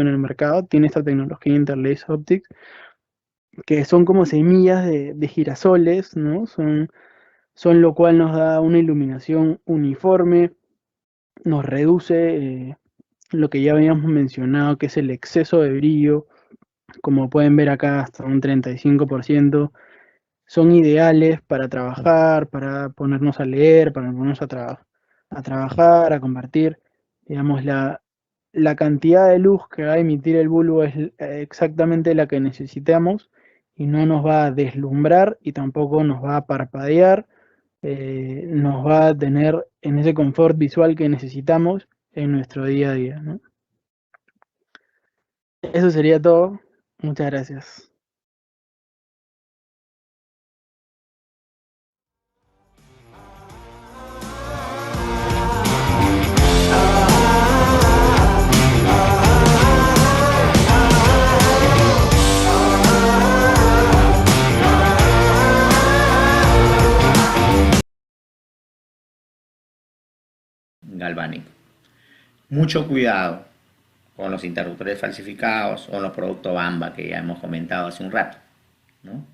en el mercado, tiene esta tecnología Interlace Optics, que son como semillas de girasoles, ¿no? Son lo cual nos da una iluminación uniforme, nos reduce lo que ya habíamos mencionado, que es el exceso de brillo, como pueden ver acá hasta un 35%. Son ideales para trabajar, para ponernos a leer, para ponernos a trabajar, a compartir. Digamos, la cantidad de luz que va a emitir el bulbo es exactamente la que necesitamos y no nos va a deslumbrar y tampoco nos va a parpadear, nos va a tener en ese confort visual que necesitamos en nuestro día a día, ¿no? Eso sería todo. Muchas gracias. Galvánico. Mucho cuidado con los interruptores falsificados o los productos Bamba que ya hemos comentado hace un rato, ¿no?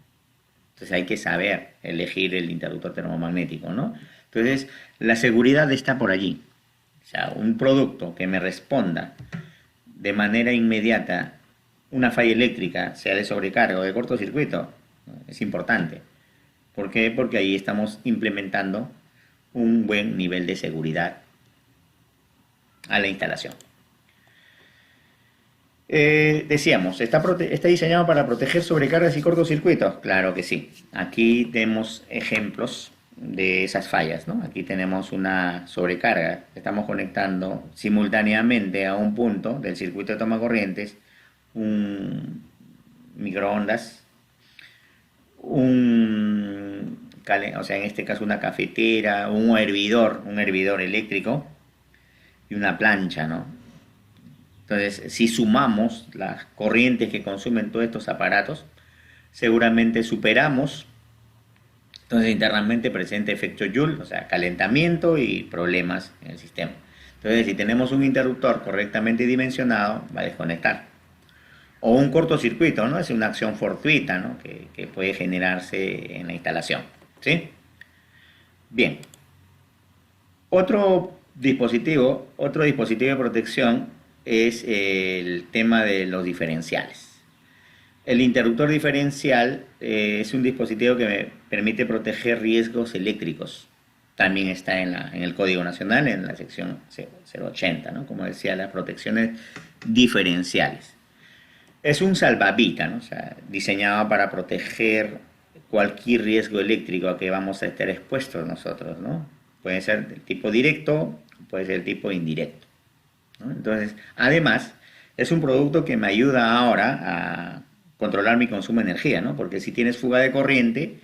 Entonces hay que saber elegir el interruptor termomagnético, ¿no? Entonces la seguridad está por allí. O sea, un producto que me responda de manera inmediata una falla eléctrica, sea de sobrecarga o de cortocircuito, ¿no? Es importante. ¿Por qué? Porque ahí estamos implementando un buen nivel de seguridad a la instalación. Decíamos, está diseñado para proteger sobrecargas y cortocircuitos. Claro que sí. Aquí tenemos ejemplos de esas fallas, ¿no? Aquí tenemos una sobrecarga. Estamos conectando simultáneamente a un punto del circuito de toma corrientes un microondas, o sea, en este caso una cafetera, un hervidor eléctrico y una plancha, ¿no? Entonces, si sumamos las corrientes que consumen todos estos aparatos, seguramente superamos. Entonces, internamente presenta efecto Joule, o sea, calentamiento y problemas en el sistema. Entonces, si tenemos un interruptor correctamente dimensionado, va a desconectar. O un cortocircuito, ¿no? Es una acción fortuita, ¿no? Que puede generarse en la instalación, ¿sí? Bien. Otro dispositivo de protección es el tema de los diferenciales. El interruptor diferencial es un dispositivo que me permite proteger riesgos eléctricos. También está en el Código Nacional, en la sección 080, ¿no? Como decía, las protecciones diferenciales. Es un salvavidas, ¿no? O sea, diseñado para proteger cualquier riesgo eléctrico a que vamos a estar expuestos nosotros, ¿no? Puede ser del tipo directo, puede ser del tipo indirecto, ¿no? Entonces, además, es un producto que me ayuda ahora a controlar mi consumo de energía, ¿no? Porque si tienes fuga de corriente,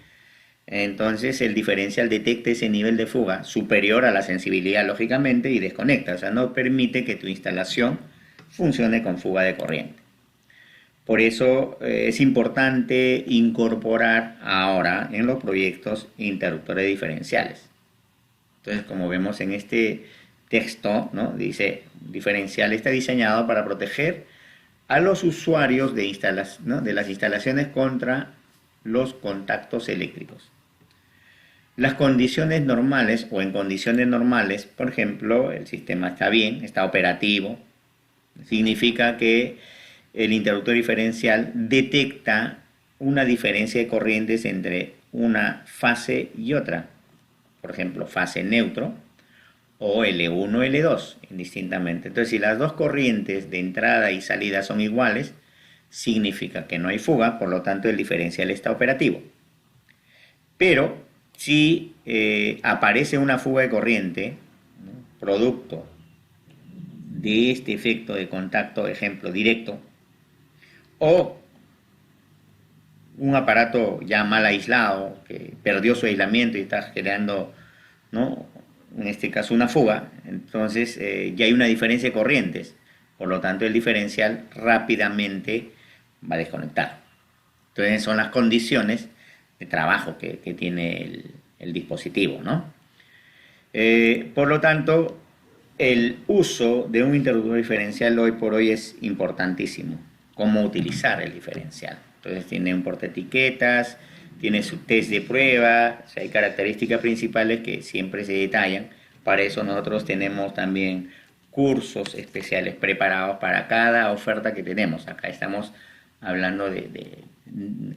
entonces el diferencial detecta ese nivel de fuga superior a la sensibilidad, lógicamente, y desconecta. O sea, no permite que tu instalación funcione con fuga de corriente. Por eso es importante incorporar ahora en los proyectos interruptores diferenciales. Entonces, como vemos en este texto, ¿no? Dice, diferencial está diseñado para proteger a los usuarios ¿no? de las instalaciones contra los contactos eléctricos. Las condiciones normales o en condiciones normales, por ejemplo, el sistema está bien, está operativo, significa que el interruptor diferencial detecta una diferencia de corrientes entre una fase y otra. Por ejemplo, fase neutro o L1, L2, indistintamente. Entonces, si las dos corrientes de entrada y salida son iguales, significa que no hay fuga, por lo tanto el diferencial está operativo. Pero si aparece una fuga de corriente, ¿no? Producto de este efecto de contacto, ejemplo, directo, o un aparato ya mal aislado, que perdió su aislamiento y está generando, ¿no? En este caso una fuga, entonces ya hay una diferencia de corrientes, por lo tanto el diferencial rápidamente va a desconectar. Entonces son las condiciones de trabajo que tiene el dispositivo, ¿no? Por lo tanto, El uso de un interruptor diferencial hoy por hoy es importantísimo. Cómo utilizar el diferencial. Entonces tiene un portaetiquetas, tiene su test de prueba, o sea, hay características principales que siempre se detallan. Para eso nosotros tenemos también cursos especiales preparados para cada oferta que tenemos. Acá estamos hablando de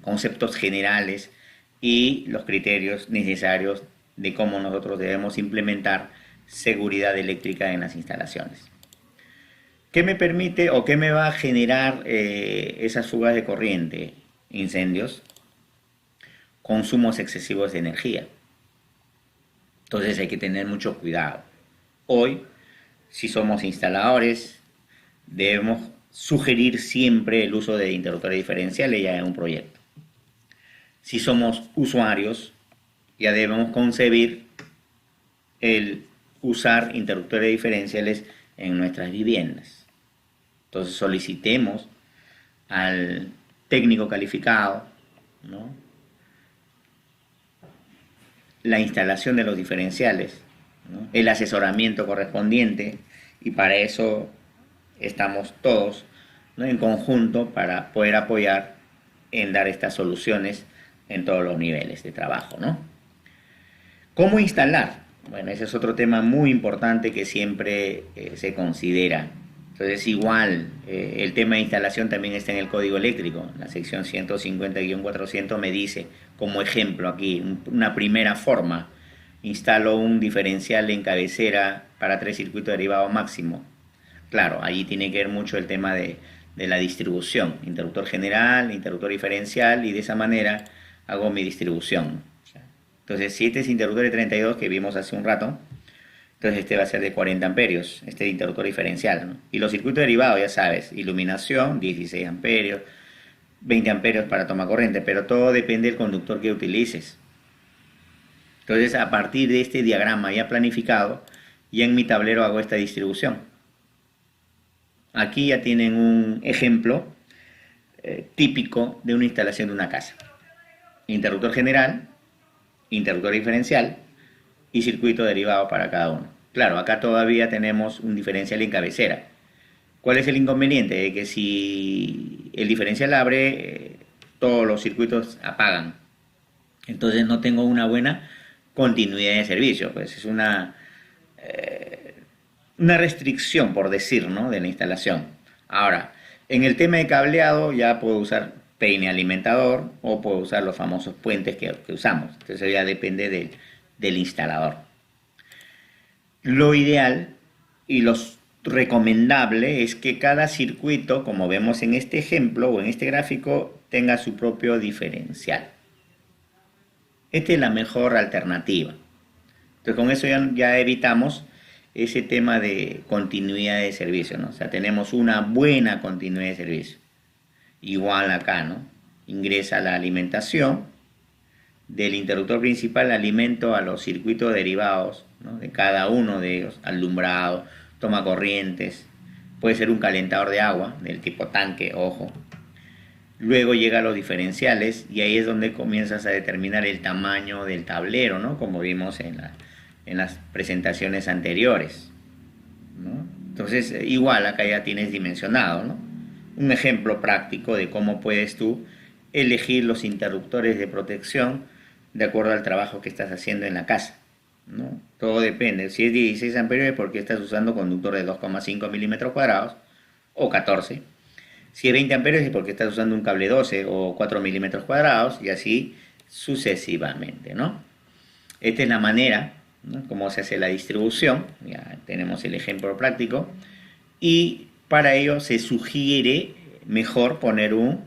conceptos generales y los criterios necesarios de cómo nosotros debemos implementar seguridad eléctrica en las instalaciones. ¿Qué me permite o qué me va a generar esas fugas de corriente? Incendios, consumos excesivos de energía. Entonces hay que tener mucho cuidado. Hoy, si somos instaladores, debemos sugerir siempre el uso de interruptores diferenciales ya en un proyecto. Si somos usuarios, ya debemos concebir el usar interruptores diferenciales en nuestras viviendas. Entonces solicitemos al técnico calificado, ¿no?, la instalación de los diferenciales, ¿no?, el asesoramiento correspondiente, y para eso estamos todos, ¿no?, en conjunto para poder apoyar en dar estas soluciones en todos los niveles de trabajo, ¿no? ¿Cómo instalar? Bueno, ese es otro tema muy importante que siempre se considera. Entonces, igual, el tema de instalación también está en el código eléctrico. La sección 150-400 me dice, como ejemplo aquí, una primera forma: instalo un diferencial en cabecera para 3 circuitos derivados máximo. Claro, allí tiene que ver mucho el tema de la distribución, interruptor general, interruptor diferencial, y de esa manera hago mi distribución. Entonces, si este es interruptor de 32 que vimos hace un rato, entonces este va a ser de 40 amperios, este interruptor diferencial, ¿no? Y los circuitos derivados, ya sabes, iluminación, 16 amperios, 20 amperios para toma corriente, pero todo depende del conductor que utilices. Entonces, a partir de este diagrama ya planificado, ya en mi tablero hago esta distribución. Aquí ya tienen un ejemplo típico de una instalación de una casa. Interruptor general, interruptor diferencial y circuito derivado para cada uno. Claro, acá todavía tenemos un diferencial en cabecera. ¿Cuál es el inconveniente? De que si el diferencial abre, todos los circuitos apagan. Entonces no tengo una buena continuidad de servicio. Pues es una restricción, por decir, ¿no?, de la instalación. Ahora, en el tema de cableado ya puedo usar peine alimentador o puedo usar los famosos puentes que usamos. Entonces ya depende del instalador. Lo ideal y lo recomendable es que cada circuito, como vemos en este ejemplo o en este gráfico, tenga su propio diferencial. Esta es la mejor alternativa. Entonces con eso ya evitamos ese tema de continuidad de servicio, ¿no? O sea, tenemos una buena continuidad de servicio. Igual acá, ¿no? Ingresa la alimentación del interruptor principal, alimento a los circuitos derivados, ¿no?, de cada uno de ellos: alumbrado, toma corrientes, puede ser un calentador de agua del tipo tanque, ojo. Luego llega a los diferenciales y ahí es donde comienzas a determinar el tamaño del tablero, ¿no?, como vimos en las presentaciones anteriores, ¿no? Entonces, igual acá ya tienes dimensionado, ¿no?, un ejemplo práctico de cómo puedes tú elegir los interruptores de protección de acuerdo al trabajo que estás haciendo en la casa, ¿no? Todo depende. Si es 16 amperios es porque estás usando conductor de 2,5 milímetros cuadrados o 14. Si es 20 amperios es porque estás usando un cable 12 o 4 milímetros cuadrados, y así sucesivamente, ¿no? Esta es la manera, ¿no?, cómo se hace la distribución. Ya tenemos el ejemplo práctico, y para ello se sugiere mejor poner un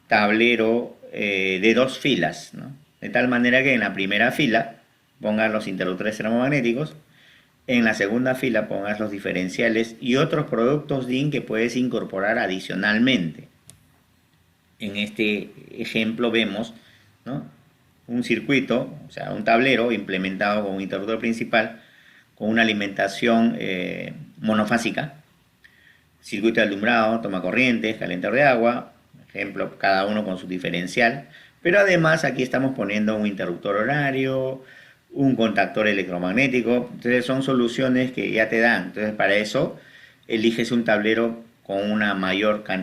tablero de 2 filas, ¿no?, de tal manera que en la primera fila pongas los interruptores termomagnéticos, en la segunda fila pongas los diferenciales y otros productos DIN que puedes incorporar adicionalmente. En este ejemplo vemos, ¿no?, un circuito, o sea, un tablero implementado con un interruptor principal con una alimentación monofásica, circuito de alumbrado, toma corrientes, calentador de agua, ejemplo, cada uno con su diferencial. Pero además aquí estamos poniendo un interruptor horario, un contactor electromagnético. Entonces son soluciones que ya te dan. Entonces para eso eliges un tablero con una mayor cantidad